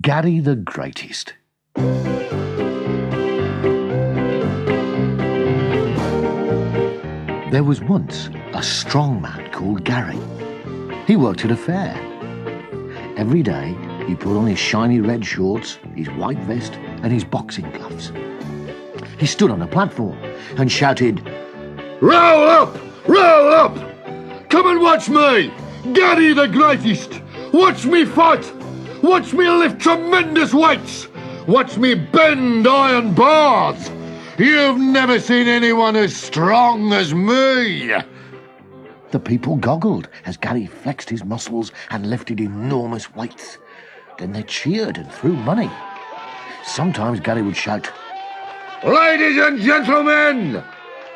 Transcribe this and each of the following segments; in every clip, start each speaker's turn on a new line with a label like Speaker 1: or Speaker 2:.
Speaker 1: Gary the Greatest. There was once a strong man called Gary. He worked at a fair. Every day he put on his shiny red shorts, his white vest and his boxing gloves. He stood on a platform and shouted,
Speaker 2: "Roll up! Roll up! Come and watch me, Gary the Greatest! Watch me fight! Watch me lift tremendous weights! Watch me bend iron bars! You've never seen anyone as strong as me!"
Speaker 1: The people goggled as Gary flexed his muscles and lifted enormous weights. Then they cheered and threw money. Sometimes Gary would shout,
Speaker 2: "Ladies and gentlemen,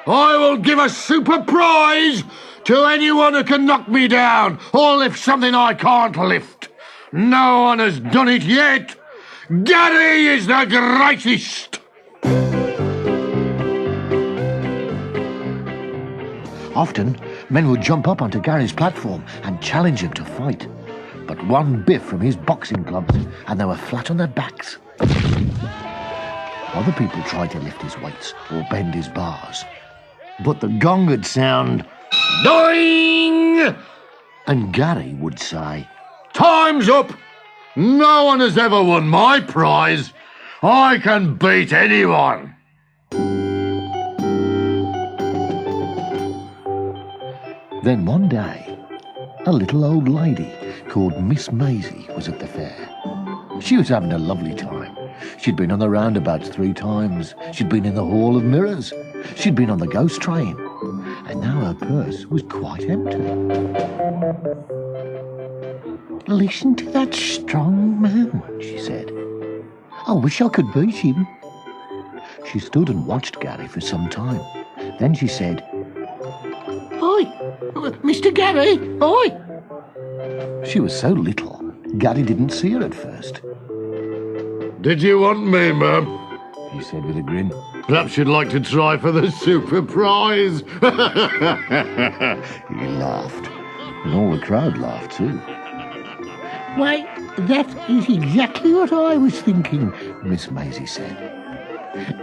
Speaker 2: I will give a super prize to anyone who can knock me down or lift something I can't lift. No one has done it yet. Gary is the greatest!"
Speaker 1: Often, men would jump up onto Gary's platform and challenge him to fight. But one biff from his boxing gloves and they were flat on their backs. Other people tried to lift his weights or bend his bars. But the gong would sound,
Speaker 2: "Doing!"
Speaker 1: and Gary would say,
Speaker 2: "Time's up! No one has ever won my prize. I can beat anyone."
Speaker 1: Then one day, a little old lady called Miss Maisie was at the fair. She was having a lovely time. She'd been on the roundabouts 3 times. She'd been in the Hall of Mirrors. She'd been on the ghost train. And now her purse was quite empty. "Listen to that strong man," she said. "I wish I could beat him." She stood and watched Gary for some time. Then she said,
Speaker 3: "Oi, Mr. Gary, oi!"
Speaker 1: She was so little, Gary didn't see her at first.
Speaker 2: "Did you want me, ma'am?"
Speaker 1: He said with a grin.
Speaker 2: "Perhaps you'd like to try for the super prize."
Speaker 1: He laughed, and all the crowd laughed too.
Speaker 3: "Why, that is exactly what I was thinking,"
Speaker 1: Miss Maisie said.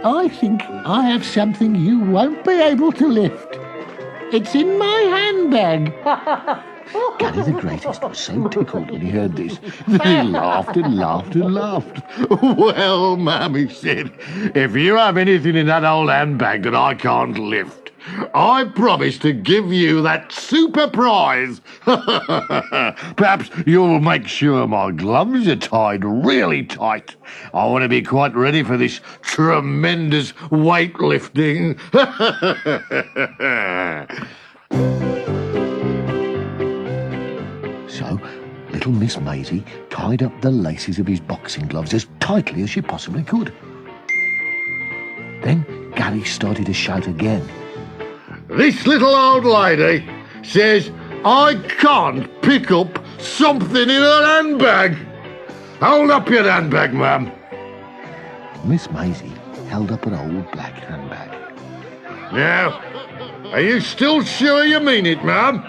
Speaker 3: "I think I have something you won't be able to lift. It's in my handbag."
Speaker 1: Gary the Greatest was so tickled when he heard this that he laughed and laughed and laughed.
Speaker 2: "Well, ma'am," he said, "if you have anything in that old handbag that I can't lift, I promise to give you that super prize. Perhaps you'll make sure my gloves are tied really tight. I want to be quite ready for this tremendous weightlifting."
Speaker 1: So, little Miss Maisie tied up the laces of his boxing gloves as tightly as she possibly could. Then Gary started to shout again.
Speaker 2: "This little old lady says I can't pick up something in her handbag. Hold up your handbag, ma'am."
Speaker 1: Miss Maisie held up an old black handbag.
Speaker 2: "Now, are you still sure you mean it, ma'am?"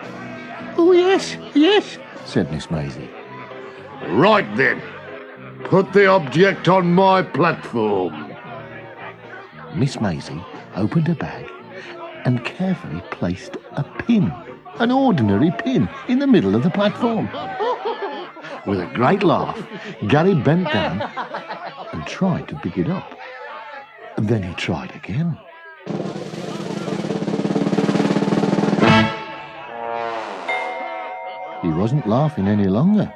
Speaker 3: "Oh, yes, yes,"
Speaker 1: said Miss Maisie.
Speaker 2: "Right then, put the object on my platform."
Speaker 1: Miss Maisie opened her bag and carefully placed a pin, an ordinary pin, in the middle of the platform. With a great laugh, Gary bent down and tried to pick it up. And then he tried again. He wasn't laughing any longer.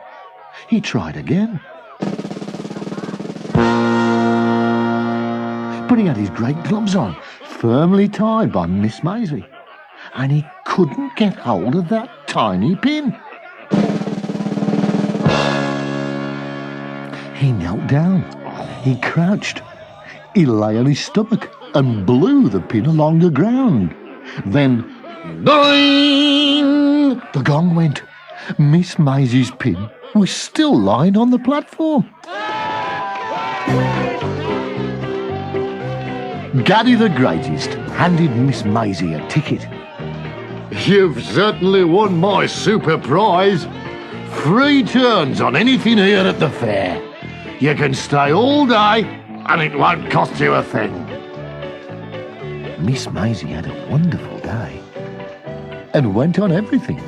Speaker 1: He tried again. But he had his great gloves on, firmly tied by Miss Maisie, and he couldn't get hold of that tiny pin. He knelt down. He crouched. He lay on his stomach and blew the pin along the ground. Then,
Speaker 2: Doing!
Speaker 1: The gong went. Miss Maisie's pin was still lying on the platform. Gary the Greatest handed Miss Maisie a ticket.
Speaker 2: "You've certainly won my super prize. 3 turns on anything here at the fair. You can stay all day and it won't cost you a thing.
Speaker 1: Miss Maisie had a wonderful day and went on everything.